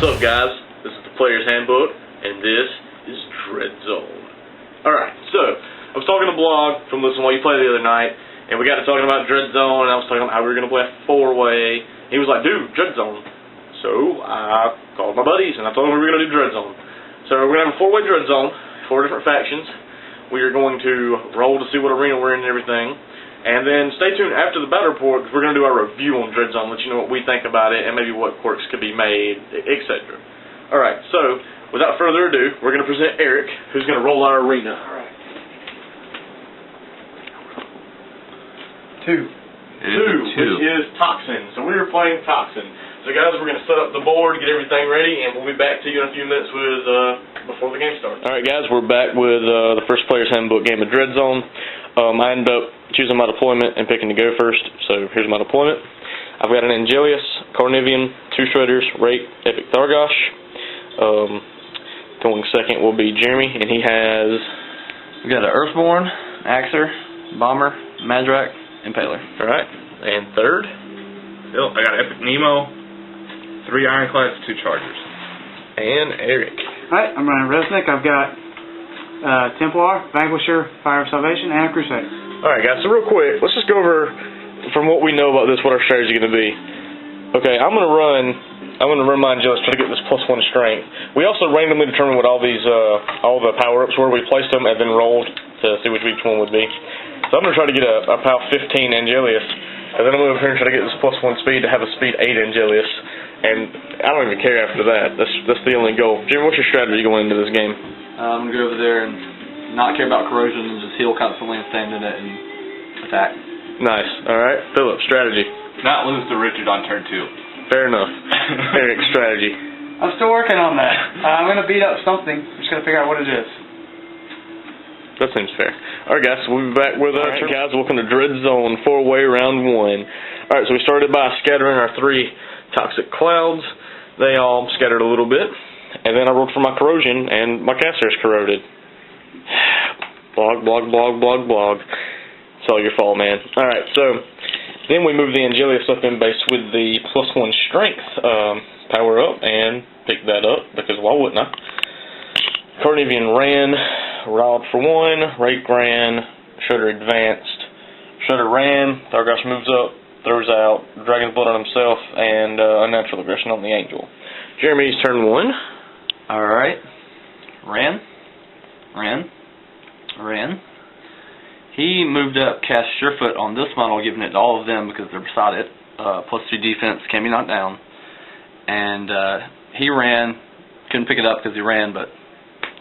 What's up, guys? This is the Player's Handbook, and this is Dreadzone. Alright, so, I was talking to Blog from Listen While You Play the other night, and we got to talking about Dreadzone, and I was talking about how we were going to play a four-way. He was like, dude, Dreadzone. So, I called my buddies, and I told them we were going to do Dreadzone. So, we're going to have a four-way Dreadzone, 4 different factions. We are going to roll to see what arena we're in and everything. And then stay tuned after the battle report, because we're going to do our review on Dreadzone, let you know what we think about it, and maybe what quirks could be made, etc. Alright, so, without further ado, we're going to present Eric, who's going to roll our arena. Alright. Two, which is Toxin. So we are playing Toxin. So guys, we're going to set up the board, get everything ready, and we'll be back to you in a few minutes with before the game starts. Alright guys, we're back with the first Player's Handbook game of Dreadzone. I ended up choosing my deployment and picking to go first, so here's my deployment. I've got an Angelius, Carnivian, 2 Shredders, Rake, Epic Thargosh. Going second will be Jermey, and he has... We got an Earthborn, Axer, Bomber, Madrak, Impaler. Alright, and third? I got Epic Nemo, 3 Ironclads, 2 Chargers. And Eric. Alright, I'm running Resnick. I've got Templar, Vanquisher, Fire of Salvation, and a Crusader. Alright guys, so real quick, let's just go over, from what we know about this, what our strategy is going to be. Okay, I'm going to run my Angelius try to get this +1 strength. We also randomly determined what all these, all the power-ups were. We placed them and then rolled to see which each one would be. So I'm going to try to get a POW 15 Angelius, and then I'm going to try to get this +1 speed to have a speed 8 Angelius. And I don't even care after that. That's the only goal. Jimmy, what's your strategy going into this game? I'm going to go over there and not care about corrosion and just heal constantly and stand in it and attack. Nice. Alright. Philip, strategy. Not lose to Richard on turn 2. Fair enough. Eric, strategy. I'm still working on that. I'm going to beat up something. I'm just going to figure out what it is. That seems fair. Alright guys, so we'll be back with our guys. Welcome to Dreadzone 4-way round 1. Alright, so we started by scattering our 3 toxic clouds. They all scattered a little bit. And then I rolled for my corrosion, and my caster is corroded. Blog. It's all your fault, man. Alright, so then we moved the Angelius up in base with the +1 strength power up, and picked that up, because why wouldn't I? Carnivian ran, Riled for 1, Rake ran, Shredder advanced, Shredder ran, Thargosh moves up, throws out Dragon's Blood on himself, and Unnatural Aggression on the Angel. Jeremy's turn 1. Alright. Ran. He moved up, cast Surefoot on this model, giving it to all of them because they're beside it. +2 defense, can be knocked down. And he ran. Couldn't pick it up because he ran, but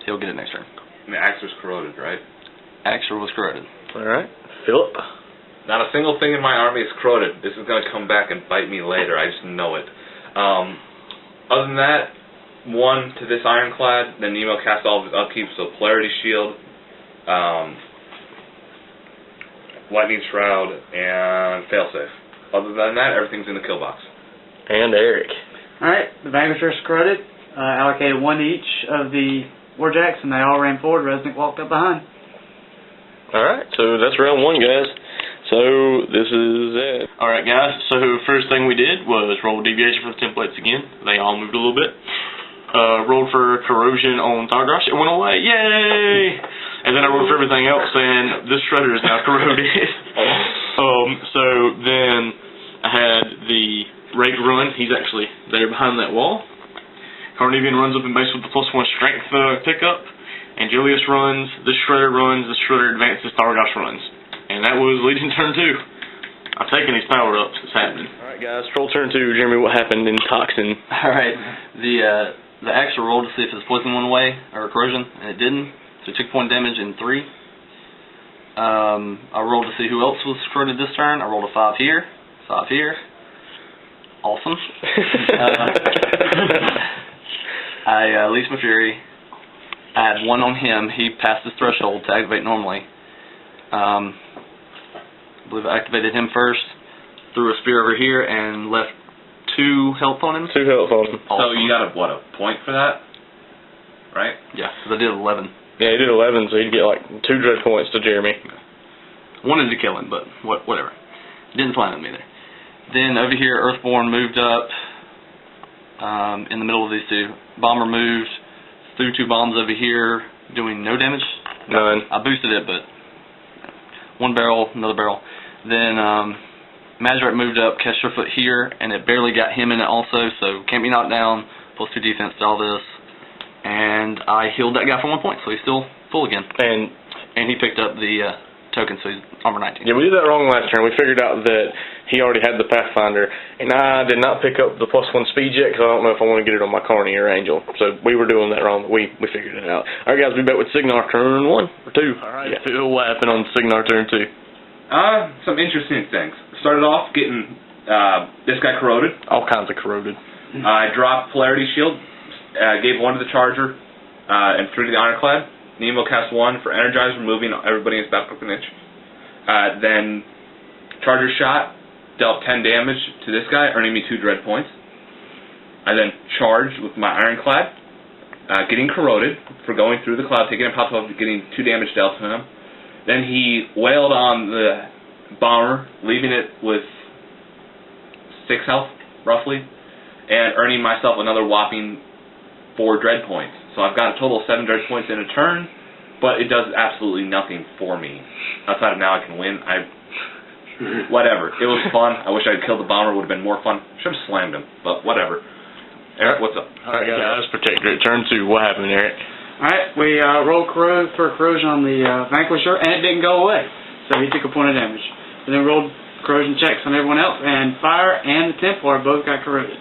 he'll get it next turn. And the Axer's corroded, right? Axer was corroded. Alright. Philip. Not a single thing in my army is corroded. This is going to come back and bite me later. I just know it. Other than that, 1 to this Ironclad, then Nemo cast all of his upkeep, so Polarity Shield, Lightning Shroud, and Failsafe. Other than that, everything's in the kill box. And Eric. Alright, the Vanquisher's corroded. Allocated 1 to each of the Warjacks, and they all ran forward. Resnick walked up behind. Alright, so that's round 1, guys. So, this is it. Alright, guys, so first thing we did was roll deviation for the templates again. They all moved a little bit. Rolled for corrosion on Thargosh. It went away. Yay! And then I rolled for everything else, and this Shredder is now corroded. So then I had the Rake run. He's actually there behind that wall. Carnivian runs up in base with the +1 strength pickup. Angelius runs. This Shredder runs. This Shredder advances. Thargosh runs. And that was Legion turn 2. I've taken these power-ups. It's happening. Alright, guys. Troll turn 2. Jeremy, what happened in Toxin? Alright. The Axer rolled to see if his poison went away, or corrosion, and it didn't. So he took point damage in 3. I rolled to see who else was corroded this turn. I rolled a 5 here. 5 here. Awesome. I leased my Fury. I had 1 on him. He passed his threshold to activate normally. I believe I activated him first, threw a spear over here, and left 2 health on him. 2 health on him. Awesome. So you got a point for that? Right? Yeah, because I did 11. Yeah, he did 11, so he'd get like 2 dread points to Jeremy. Wanted to kill him, but whatever. Didn't plan on me there. Then over here, Earthborn moved up. in the middle of these two. Bomber moved, threw 2 bombs over here, doing no damage. None. I boosted it, but 1 barrel, another barrel. Then Mazrak moved up, cast your foot here, and it barely got him in it also, so can't be knocked down. +2 defense to all this. And I healed that guy for 1 point, so he's still full again. And he picked up the token, so he's armor 19. Yeah, we did that wrong last turn. We figured out that he already had the Pathfinder, and I did not pick up the +1 speed yet because I don't know if I want to get it on my Carney or Angel. So we were doing that wrong. We figured it out. All right, guys, we bet with Signar turn 1 or 2. All right. Yeah. Phil, what happened on Signar turn 2? Some interesting things. Started off getting this guy corroded. All kinds of corroded. I dropped Polarity Shield, gave 1 to the Charger, and 3 to the Ironclad. Nemo cast 1 for Energize, removing everybody in his battlecloak niche. Then Charger shot, dealt 10 damage to this guy, earning me 2 dread points. I then charged with my Ironclad, getting corroded for going through the cloud, taking a pop of getting 2 damage dealt to him. Then he wailed on the bomber, leaving it with 6 health, roughly, and earning myself another whopping 4 dread points. So I've got a total of 7 dread points in a turn, but it does absolutely nothing for me. Outside of now I can win. Whatever. It was fun. I wish I'd killed the bomber. It would have been more fun. Should have slammed him, but whatever. Eric, what's up? Alright, guys, Protector. Turn 2. What happened, Eric? Alright, we rolled for corrosion on the Vanquisher, and it didn't go away. So he took a point of damage. And then rolled corrosion checks on everyone else, and Fire and the Templar both got corroded.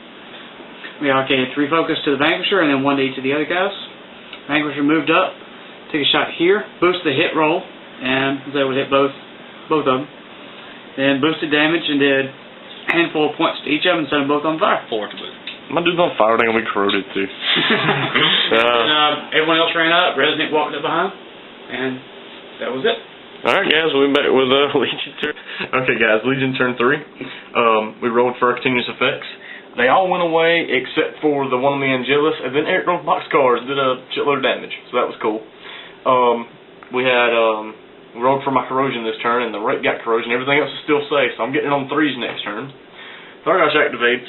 We allocated 3 focus to the Vanquisher, and then 1 to each of the other guys. Vanquisher moved up, took a shot here, boosted the hit roll, and was able to hit both of them. Then boosted damage and did a handful of points to each of them and set them both on fire. 4 to boot. My dude's on fire, they're going to be corroded too. Everyone else ran up, Resnick walked up behind, and that was it. Alright, guys, we'll be back with Legion turn. Okay, guys, Legion turn 3. We rolled for our continuous effects. They all went away except for the one on the Angelus, and then Eric rolled boxcars, did a shitload of damage, so that was cool. We rolled for my corrosion this turn, and the Wreck got corrosion. Everything else is still safe, so I'm getting it on 3s next turn. Thargosh activates.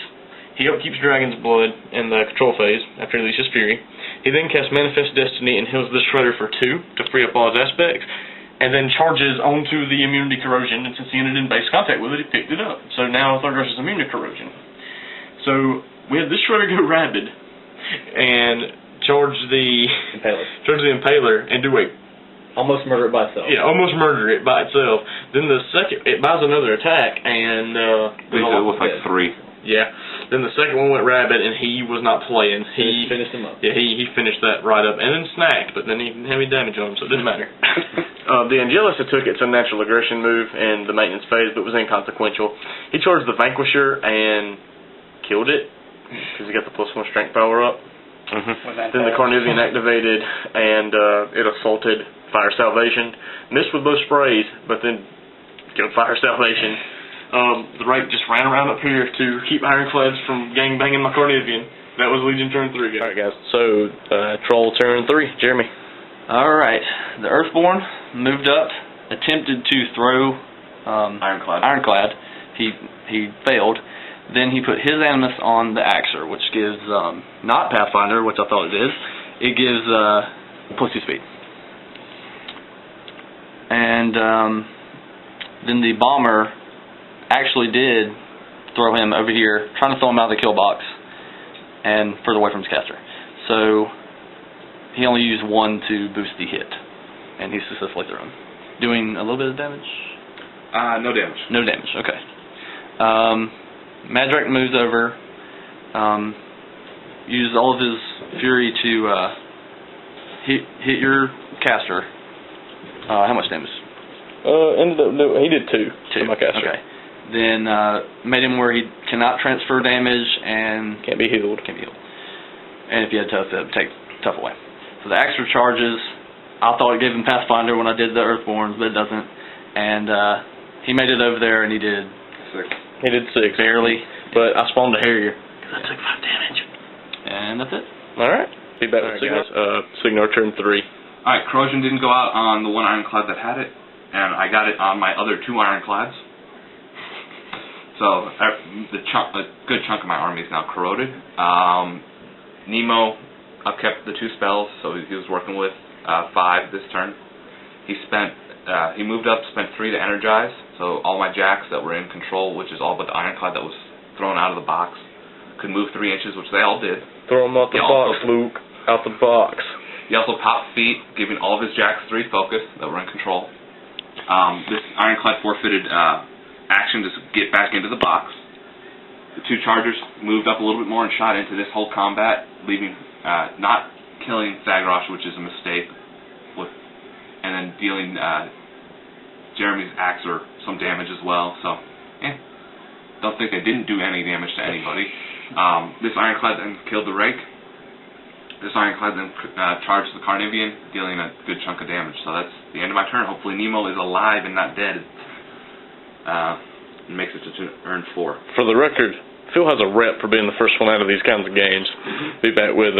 He upkeeps Dragon's Blood in the control phase after he releases Fury. He then casts Manifest Destiny and heals the Shredder for 2 to free up all his aspects, and then charges onto the immunity corrosion, and since he ended in base contact with it, he picked it up. So now Thargosh is immune to corrosion. So we had this Shredder go rabid and charge the Impaler and do a almost murder it by itself. Yeah, almost murder it by itself. Then the second, it buys another attack, and we did it with like 3. Yeah. Then the second one went rabid, and he was not playing. He finished him up. Yeah, he finished that right up, and then snacked, but then he didn't have any damage on him, so it didn't matter. The Angelus took its unnatural aggression move in the maintenance phase, but was inconsequential. He charged the Vanquisher and killed it, because he got the +1 strength power up. Then the Carnivian activated, and it assaulted Fire Salvation. Missed with both sprays, but then killed Fire Salvation. The Wraith just ran around up here to keep Ironclads from gang-banging my Carnivian. That was Legion turn 3, guys. Alright, guys. So, Troll turn 3. Jeremy. Alright. The Earthborn moved up, attempted to throw Ironclad. He failed. Then he put his Animus on the Axer, which gives, not Pathfinder, which I thought it did. It gives +2 speed. And then the Bomber actually did throw him over here, trying to throw him out of the kill box and further away from his caster. So he only used 1 to boost the hit, and he successfully threw him. Doing a little bit of damage? No damage. No damage, okay. Madrak moves over, uses all of his fury to hit your caster. How much damage? He did 2 to my caster. Okay. Then made him where he cannot transfer damage and can't be healed. And if you had tough, it would take tough away. So the Axer charges. I thought it gave him Pathfinder when I did the Earthborns, but it doesn't. And he made it over there, and he did 6. He did 6 barely, but I spawned a Harrier because I took 5 damage. And that's it. All right. Be back with Signar. Signar turn 3. All right. Corrosion didn't go out on the one Ironclad that had it, and I got it on my other 2 Ironclads. So a good chunk of my army is now corroded. Nemo upkept the 2 spells, so he was working with 5 this turn. He moved up, spent 3 to energize, so all my jacks that were in control, which is all but the ironclad that was thrown out of the box, could move 3 inches, which they all did. Throw them out the box, Luke. Out the box. He also popped feet, giving all of his jacks 3 focus that were in control. This ironclad forfeited action to get back into the box. The 2 chargers moved up a little bit more and shot into this whole combat, leaving not killing Thagrosh, which is a mistake, and then dealing Jeremy's axe or some damage as well. So, don't think they didn't do any damage to anybody. This ironclad then killed the rake. This ironclad then charged the Carnivian, dealing a good chunk of damage. So that's the end of my turn. Hopefully Nemo is alive and not dead. And makes it to turn 4. For the record, Phil has a rep for being the first one out of these kinds of games. Be back with,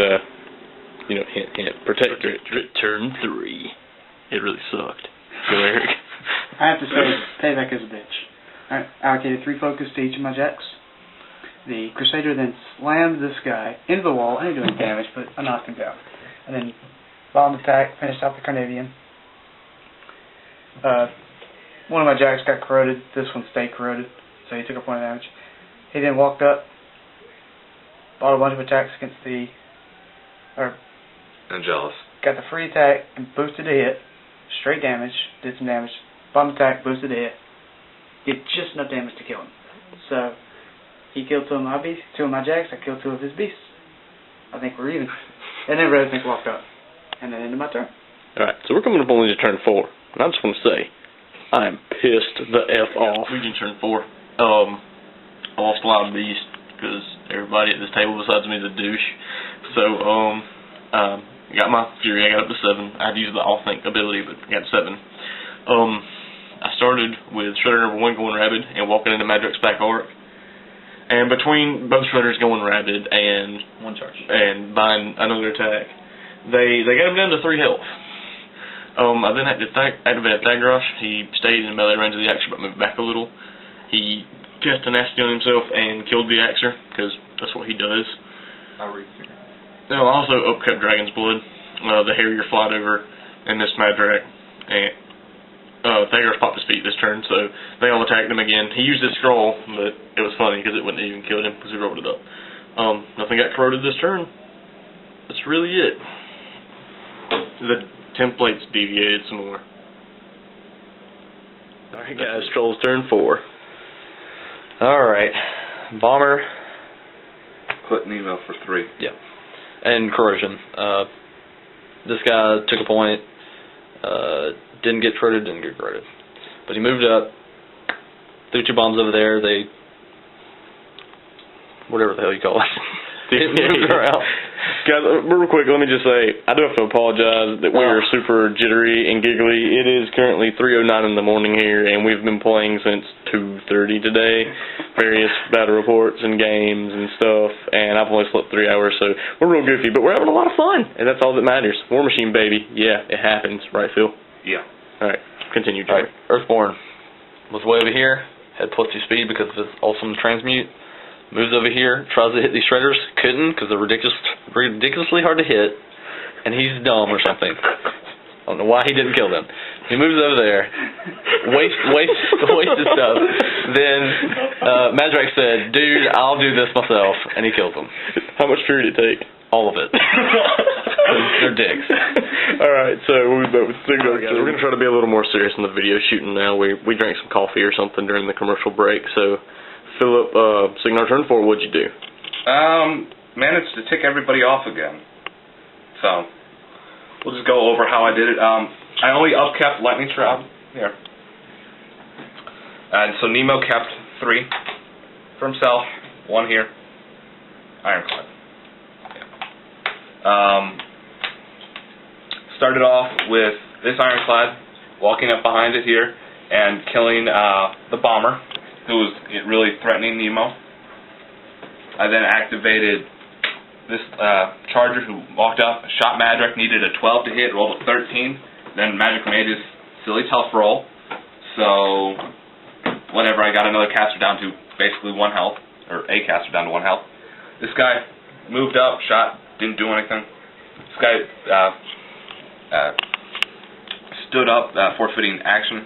hint, hint, protectorate. Turn 3. It really sucked. Go, Eric. I have to say, payback is a bitch. I allocated 3 focus to each of my jacks. The Crusader then slammed this guy into the wall. I didn't do any damage, but I knocked him down. And then bombed attack, finished off the Carnivian. One of my jacks got corroded. This one stayed corroded, so he took a point of damage. He then walked up, bought a bunch of attacks against Angelus. Got the free attack and boosted a hit. Straight damage, did some damage. Bomb attack, boosted a hit. Did just enough damage to kill him. So, he killed 2 of my beasts, 2 of my jacks, I killed 2 of his beasts. I think we're even. And then Resnick walked up. And then ended my turn. Alright, so we're coming up on to turn 4. And I just want to say, I am pissed the F off. We can turn 4. I lost a lot of beasts because everybody at this table besides me is a douche. So, I got my Fury, I got up to 7. I had to use the All-Think ability, but I got 7. I started with Shredder number 1 going rabid and walking into Madrak's back arc. And between both Shredders going rabid and 1 charge and buying another attack, they got him down to 3 health. I then had to activate Thagrosh. He stayed in melee range of the Axer but moved back a little. He cast a nasty on himself and killed the Axer because that's what he does. I'll read it. I also upcut Dragon's Blood, the Harrier flight over, and this Madrak. And Thagrosh popped his feet this turn, so they all attacked him again. He used his scroll, but it was funny because it wouldn't even kill him because he rolled it up. Nothing got corroded this turn. That's really it. The templates deviated some more. Alright guys, Troll's turn 4. Alright. Bomber. Put Nemo for 3. Yeah. And corrosion. This guy took a point. Didn't get corroded, didn't get corroded. But he moved up, threw 2 bombs over there, whatever the hell you call it. Moved around. Guys, real quick, let me just say, I do have to apologize that we are super jittery and giggly. It is currently 3:09 in the morning here, and we've been playing since 2:30 today. Various battle reports and games and stuff, and I've only slept 3 hours, so we're real goofy, but we're having a lot of fun, and that's all that matters. War Machine, baby. Yeah, it happens. Right, Phil? Yeah. Alright, continue, Jerry. Right. Earthborn was way over here, had +2 speed because of his awesome transmute. Moves over here, tries to hit these Shredders, couldn't because they're ridiculously hard to hit, and he's dumb or something. I don't know why he didn't kill them. He moves over there, wastes his stuff. Then Madrak said, "Dude, I'll do this myself," and he kills them. How much fury did it take? All of it. They're dicks. Alright, so we'll be back with Signal. We're going to try to be a little more serious in the video shooting now. We drank some coffee or something during the commercial break, so Philip, Signar turn 4, what'd you do? Managed to tick everybody off again. So, we'll just go over how I did it. I only upkept Lightning Shroud here. And so Nemo kept 3 for himself, 1 here. Ironclad. Yeah. Started off with this Ironclad, walking up behind it here, and killing the bomber, who was really threatening Nemo. I then activated this charger who walked up, shot Madrak, needed a 12 to hit, rolled a 13. Then Madrak made his silly tough roll. So whatever, I got another caster down to basically 1 health, or a caster down to 1 health. This guy moved up, shot, didn't do anything. This guy stood up, forfeiting action,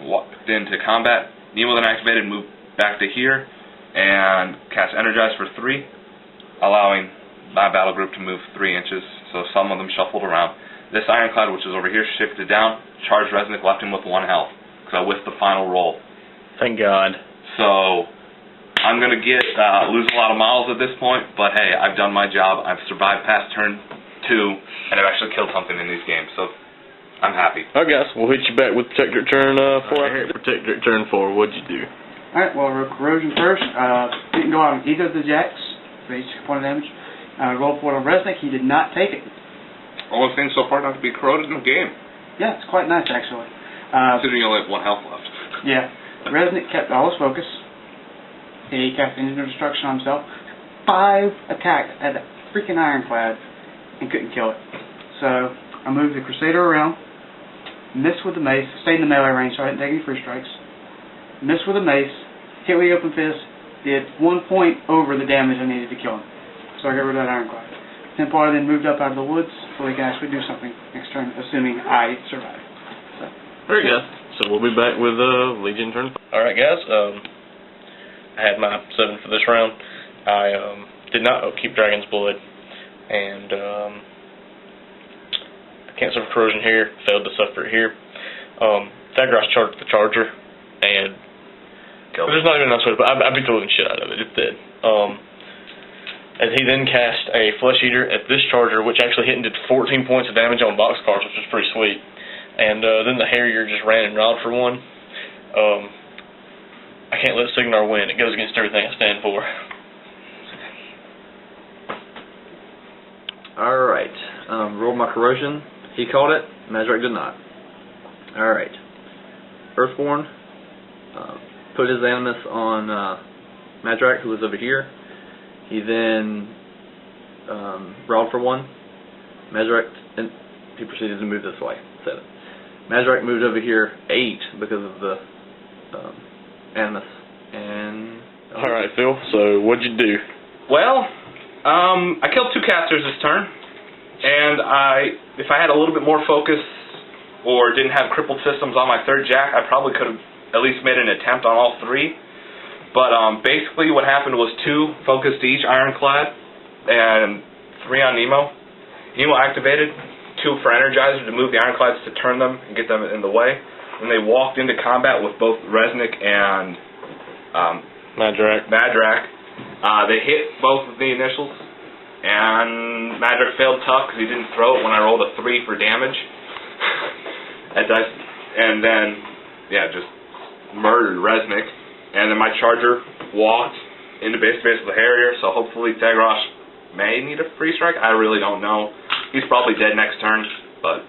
walked into combat. Nemo then activated, moved back to here, and cast Energize for 3, allowing my battle group to move 3 inches, so some of them shuffled around. This Ironclad, which is over here, shifted down, charged Resnick, left him with 1 health, because I whiffed the final roll. Thank God. So, I'm going to lose a lot of models at this point, but hey, I've done my job. I've survived past turn 2, and I've actually killed something in these games, so I'm happy. Alright guys, we'll hit you back with Protector turn 4. Protector turn 4, what'd you do? Alright, well, I rolled Corrosion first. Didn't go out on either of the jacks, so he took a point of damage. Rolled for it on Resnick, he did not take it. Only thing so far not to be corroded in the game. Yeah, it's quite nice actually. Considering you only have 1 health left. Yeah. Resnick kept all his focus. He cast Engine of Destruction on himself. 5 attacked at a freaking Ironclad and couldn't kill it. So, I moved the Crusader around, missed with the mace, stayed in the melee range so I didn't take any free strikes, missed with the mace, hit with the open fist, did 1 point over the damage I needed to kill him. So I got rid of that Ironclad. Templar then moved up out of the woods so he could actually do something next turn, assuming I survive. So. Very good. So we'll be back with Legion turn 5. Alright guys, I had my 7 for this round. I did not keep Dragon's Blood, and I can't suffer corrosion here, failed to suffer it here. Thagros charged the Charger, and there's not even enough way, but I beat the living shit out of it. It's dead. And he then cast a Flesh Eater at this Charger, which actually hit and did 14 points of damage on boxcars, which was pretty sweet. And then the Harrier just ran and rawed for 1. I can't let Signar win. It goes against everything I stand for. Alright. Rolled my Corrosion. He caught it. Madrak did not. Alright. Earthborn put his Animus on Madrak, who was over here. He then rawed for 1. Madrak, and he proceeded to move this way. 7. Madrak moved over here 8 because of the Animus. And alright, Phil, so what'd you do? Well, I killed 2 casters this turn, and if I had a little bit more focus or didn't have crippled systems on my 3rd jack, I probably could have at least made an attempt on all 3. But basically what happened was 2 focused to each Ironclad and 3 on Nemo. Nemo activated, 2 for Energizer to move the Ironclads to turn them and get them in the way. And they walked into combat with both Resnick and Madrak. They hit both of the initials, and Madrak failed tough because he didn't throw it when I rolled a 3 for damage. And then, yeah, just murdered Resnick. And then my Charger walked into base with the Harrier, so hopefully Thagros may need a free strike. I really don't know. He's probably dead next turn, but...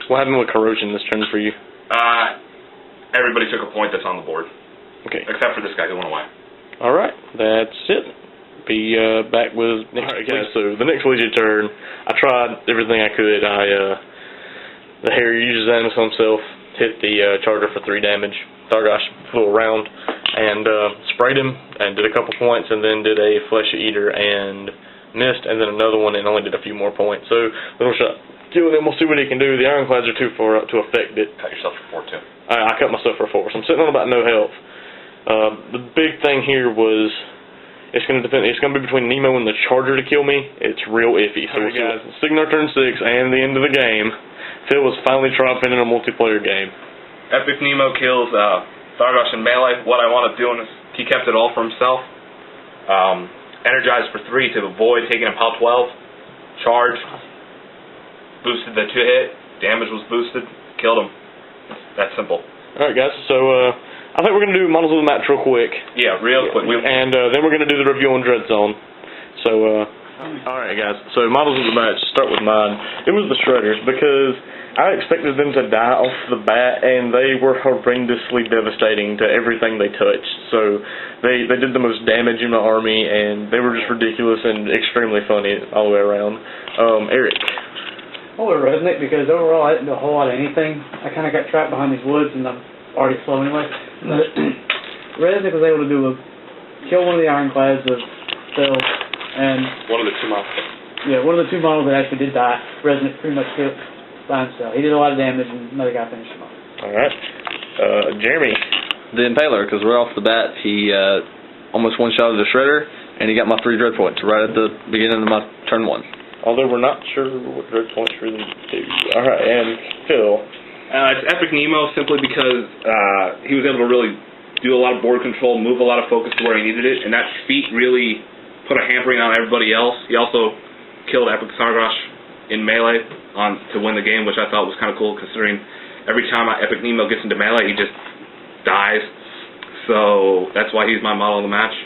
What happened with Corrosion this turn for you? Everybody took a point that's on the board. Okay. Except for this guy who went away. Alright, that's it. Be back with next week. Okay, so the next Legion turn, I tried everything I could. The Harrier used his Animus on himself, hit the Charger for 3 damage. Thagros flew around and sprayed him and did a couple points, and then did a Flesh Eater and missed, and then another one and only did a few more points. So little shot, killing him. We'll see what he can do. The Ironclads are too far up to affect it. Cut yourself for 4 too. I cut myself for 4, so I'm sitting on about no health. The big thing here was it's going to depend. It's going to be between Nemo and the Charger to kill me. It's real iffy. So we got Signar turn 6 and the end of the game. Phil was finally triumphant in a multiplayer game. Epic Nemo kills Thagros in melee. What I want to do is he kept it all for himself. Energized for 3 to avoid taking a pile 12. Charged. Boosted the 2-hit. Damage was boosted. Killed him. That's simple. Alright guys, so I think we're going to do Models of the Match real quick. Yeah, real quick. And then we're going to do the review on Dreadzone. So, alright guys, so Models of the Match, start with mine. It was the Shredders, because I expected them to die off the bat, and they were horrendously devastating to everything they touched. So they did the most damage in my army, and they were just ridiculous and extremely funny all the way around. Eric. Oh, it Resnick, because overall I didn't do a whole lot of anything. I kind of got trapped behind these woods, and I'm already slow anyway. But Resnick was able to kill one of the ironclads of Phil, and One of the 2 models. yeah, one of the 2 models that actually did die, Resnick pretty much killed by himself. He did a lot of damage, and another guy finished him off. All right. Jeremy. The Impaler, because right off the bat, he almost one-shotted the Shredder, and he got my 3 dread points right at the beginning of my turn 1. Although we're not sure what dread points really do. All right, and Phil. It's Epic Nemo simply because he was able to really do a lot of board control, move a lot of focus to where he needed it, and that feat really put a hampering on everybody else. He also killed Epic Sargosh in melee to win the game, which I thought was kind of cool, considering every time Epic Nemo gets into melee, he just dies. So that's why he's my model of the match.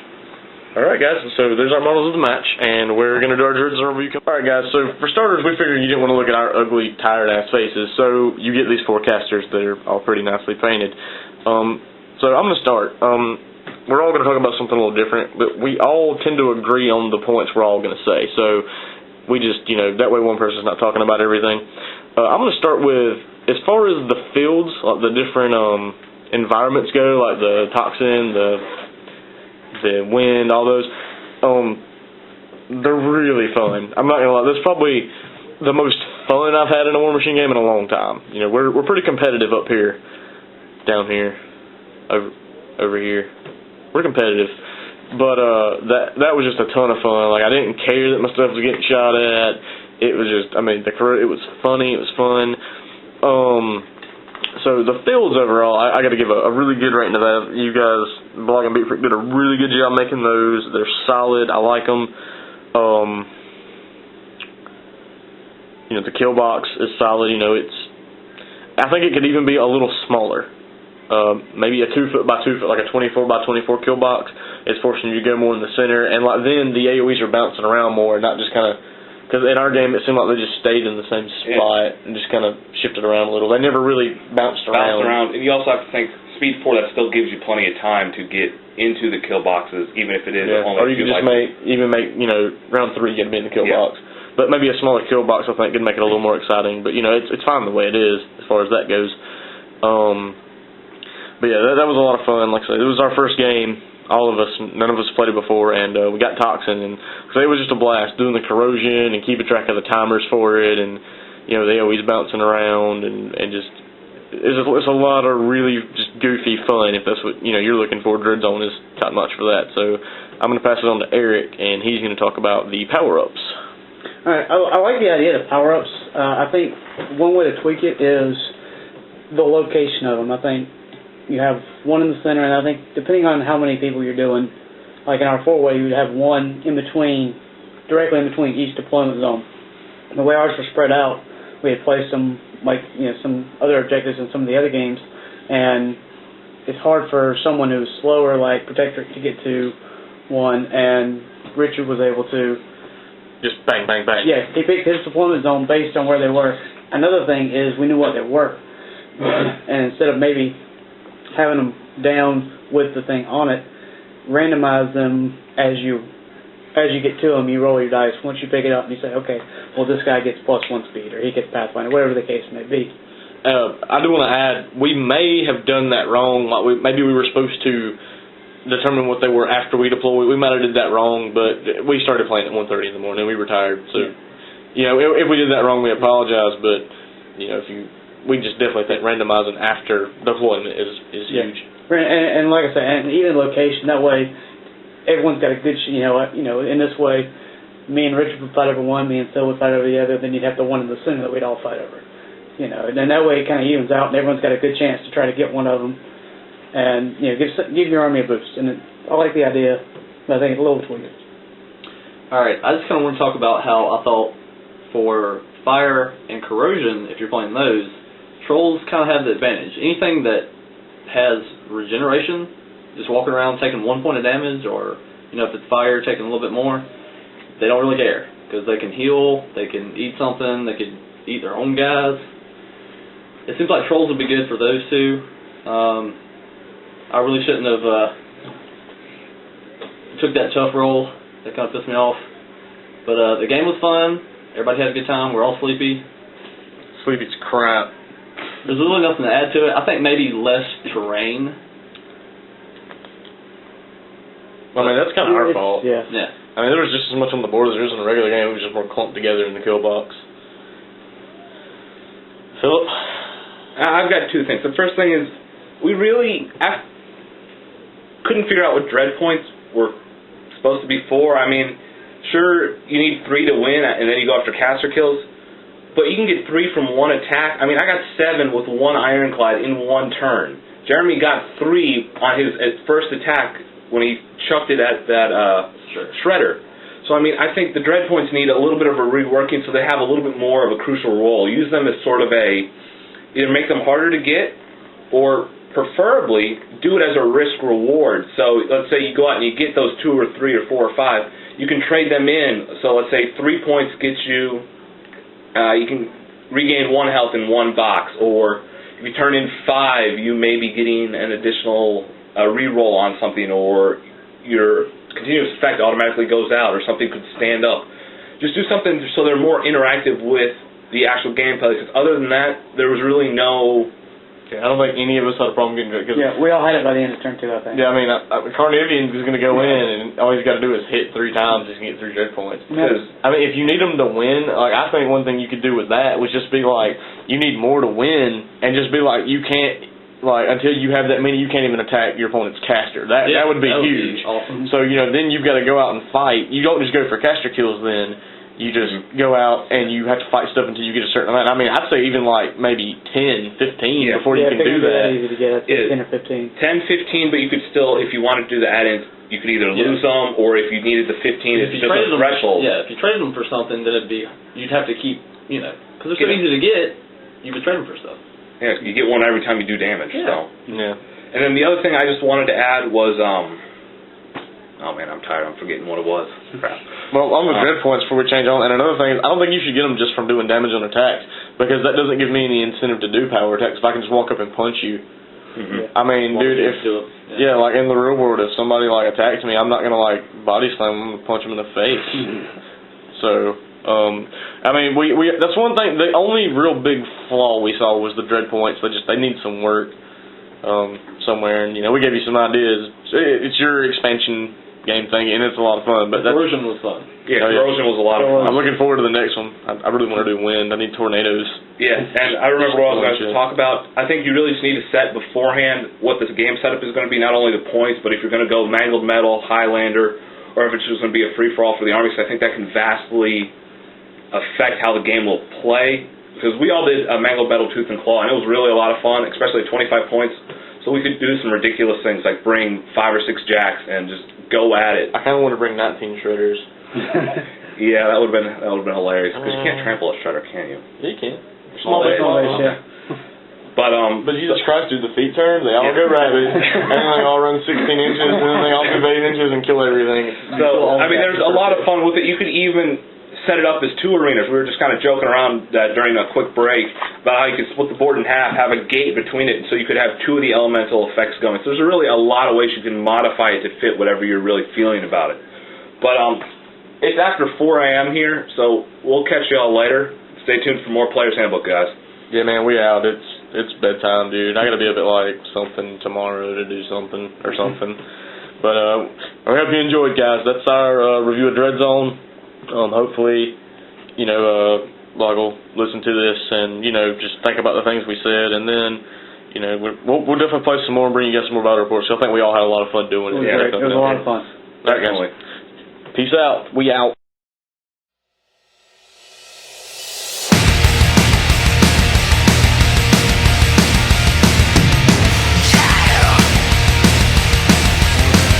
All right, guys, so there's our models of the match, and we're going to do our Dreadzone review. All right, guys, so for starters, we figured you didn't want to look at our ugly, tired-ass faces, so you get these forecasters that are all pretty nicely painted. So I'm going to start. We're all going to talk about something a little different, but we all tend to agree on the points we're all going to say, so we just, that way one person's not talking about everything. I'm going to start with, as far as the fields, like the different environments go, like the toxin, the wind, all those, they're really fun. I'm not gonna lie, this is probably the most fun I've had in a War Machine game in a long time. We're pretty competitive up here, down here, over here. We're competitive, but that was just a ton of fun. Like, I didn't care that my stuff was getting shot at. It was just, it was funny. It was fun. So the fields overall, I got to give a really good rating to that. You guys, Blog and Beat Freak, did a really good job making those. They're solid. I like them. The kill box is solid. I think it could even be a little smaller. Maybe a 2 foot by 2 foot, like a 24 by 24 kill box. It's forcing you to go more in the center, and then the AOE's are bouncing around more, not just kind of. Because in our game, it seemed like they just stayed in the same spot and just kind of shifted around a little. They never really bounced around. And you also have to think, Speed 4, that still gives you plenty of time to get into the kill boxes, even if it is only or you could just make round 3 you got to be in the kill box. But maybe a smaller kill box, I think, could make it a little more exciting. But, it's fine the way it is, as far as that goes. But, yeah, that was a lot of fun. Like I said, it was our first game. All of us, none of us played it before, and we got Toxin, and so it was just a blast doing the corrosion and keeping track of the timers for it, and they always bouncing around, and just it's a lot of really just goofy fun if that's what you're looking for. Dreadzone is top notch for that. So I'm going to pass it on to Eric, and he's going to talk about the power ups. All right, I like the idea of power ups. I think one way to tweak it is the location of them. I think you have one in the center, and I think depending on how many people you're doing, like in our 4-way, you would have one directly in between each deployment zone. And the way ours were spread out, we had placed them like some other objectives in some of the other games, and it's hard for someone who's slower like Protector to get to one, and Richard was able to just bang, bang, bang. Yeah, he picked his deployment zone based on where they were. Another thing is we knew what they were, and instead of maybe having them down with the thing on it, randomize them as you get to them. You roll your dice. Once you pick it up and you say, okay, well, this guy gets +1 speed, or he gets Pathfinder, whatever the case may be. I do want to add, we may have done that wrong. Like maybe we were supposed to determine what they were after we deployed. We might have did that wrong, but we started playing at 1:30 in the morning. We were tired, so if we did that wrong, we apologize. But we just definitely think randomizing after deployment is huge. And like I said, and even location, that way everyone's got a good, in this way, me and Richard would fight over one, me and Phil would fight over the other, then you'd have the one in the center that we'd all fight over. And then that way it kind of evens out, and everyone's got a good chance to try to get one of them, and give your army a boost. And I like the idea, but I think it's a little tweaked. Alright, I just kind of want to talk about how I thought for fire and corrosion, if you're playing those, Trolls kind of have the advantage. Anything that has regeneration, just walking around taking 1 point of damage, or if it's fire taking a little bit more, they don't really care, because they can heal, they can eat something, they can eat their own guys. It seems like Trolls would be good for those two. I really shouldn't have took that tough roll. That kind of pissed me off. But the game was fun. Everybody had a good time. We're all sleepy. Sleepy's crap. There's really nothing to add to it. I think maybe less terrain. I mean, that's kind of our fault. Yeah. Yeah. I mean, there was just as much on the board as there is in a regular game. It was just more clumped together in the kill box. Philip? I've got two things. The first thing is, we really couldn't figure out what dread points were supposed to be for. I mean, sure, you need 3 to win, and then you go after caster kills, but you can get 3 from 1 attack. I mean, I got 7 with 1 ironclad in 1 turn. Jeremy got 3 on his first attack when he chucked it at that shredder. So, I mean, I think the dread points need a little bit of a reworking so they have a little bit more of a crucial role. Use them as sort of either make them harder to get, or preferably do it as a risk-reward. So, let's say you go out and you get those 2 or 3 or 4 or 5. You can trade them in. So, let's say 3 points gets you, you can regain 1 health in 1 box, or if you turn in 5, you may be getting an additional re-roll on something, or your continuous effect automatically goes out, or something could stand up. Just do something so they're more interactive with the actual gameplay, because other than that, there was really no... Yeah, I don't think any of us had a problem getting it. Yeah, we all had it by the end of turn 2, I think. Yeah, I mean, Carnivian is going to go in, and all he's got to do is hit 3 times just to get 3 dread points. Because, I mean, if you need them to win, like, I think one thing you could do with that was just be like, you need more to win, and just be like, you can't... Like, until you have that many, you can't even attack your opponent's caster. That would be huge. Awesome. So, you know, then you've got to go out and fight. You don't just go for caster kills then. You just go out and you have to fight stuff until you get a certain amount. I mean, I'd say even like maybe 10, 15 before you can do that. Easy to get. 10 or 15. 10, 15, but you could still, if you wanted to do the add-ins, you could either lose them, or if you needed the 15, it's just a threshold. Yeah, if you traded them for something, then you'd have to keep, you know, because they're so easy to get, you could trade them for stuff. Yeah, you get 1 every time you do damage. Yeah. So. Yeah. And then the other thing I just wanted to add was, oh man, I'm tired. I'm forgetting what it was. Crap. Well, on the dread points before we change on, and another thing is, I don't think you should get them just from doing damage on attacks, because that doesn't give me any incentive to do power attacks if I can just walk up and punch you. Mm-hmm. I mean, dude, if like in the real world, if somebody like attacks me, I'm not gonna like body slam them. I'm gonna punch them in the face. So. I mean, we that's one thing. The only real big flaw we saw was the dread points. They need some work somewhere, and you know, we gave you some ideas. It's your expansion game thing, and it's a lot of fun. But Corrosion was fun. Yeah, Corrosion was a lot of fun. I'm looking forward to the next one. I really want to do wind. I need tornadoes. Yeah, and I remember what I was going to talk about. I think you really just need to set beforehand what this game setup is going to be. Not only the points, but if you're going to go Mangled Metal, Highlander, or if it's just going to be a free-for-all for the army. So I think that can vastly affect how the game will play, because we all did a Mangled Metal Tooth and Claw, and it was really a lot of fun, especially at 25 points, so we could do some ridiculous things like bring 5 or 6 jacks and just go at it. I kind of want to bring 19 shredders. Yeah, that would have been hilarious, because you can't trample a shredder, can you? Yeah, you can. Small base, yeah. But Jesus Christ, dude, the feet turn, they all go rabbit, and they all run 16 inches, and then they all move 8 inches and kill everything. So, I mean, there's a lot of fun with it. You could even set it up as 2 arenas. We were just kind of joking around during a quick break about how you could split the board in half, have a gate between it, so you could have 2 of the elemental effects going. So there's really a lot of ways you can modify it to fit whatever you're really feeling about it. But it's after 4 a.m. here, so we'll catch y'all later. Stay tuned for more Player's Handbook, guys. Yeah, man, we out. It's bedtime, dude. I gotta be up at like something tomorrow to do something or something. But I hope you enjoyed, guys. That's our review of Dreadzone. Hopefully, you know, Log will listen to this and, you know, just think about the things we said, and then, you know, we'll definitely play some more and bring you guys some more battle reports. So I think we all had a lot of fun doing it. It was a lot of fun. All right, guys. Peace out. We out.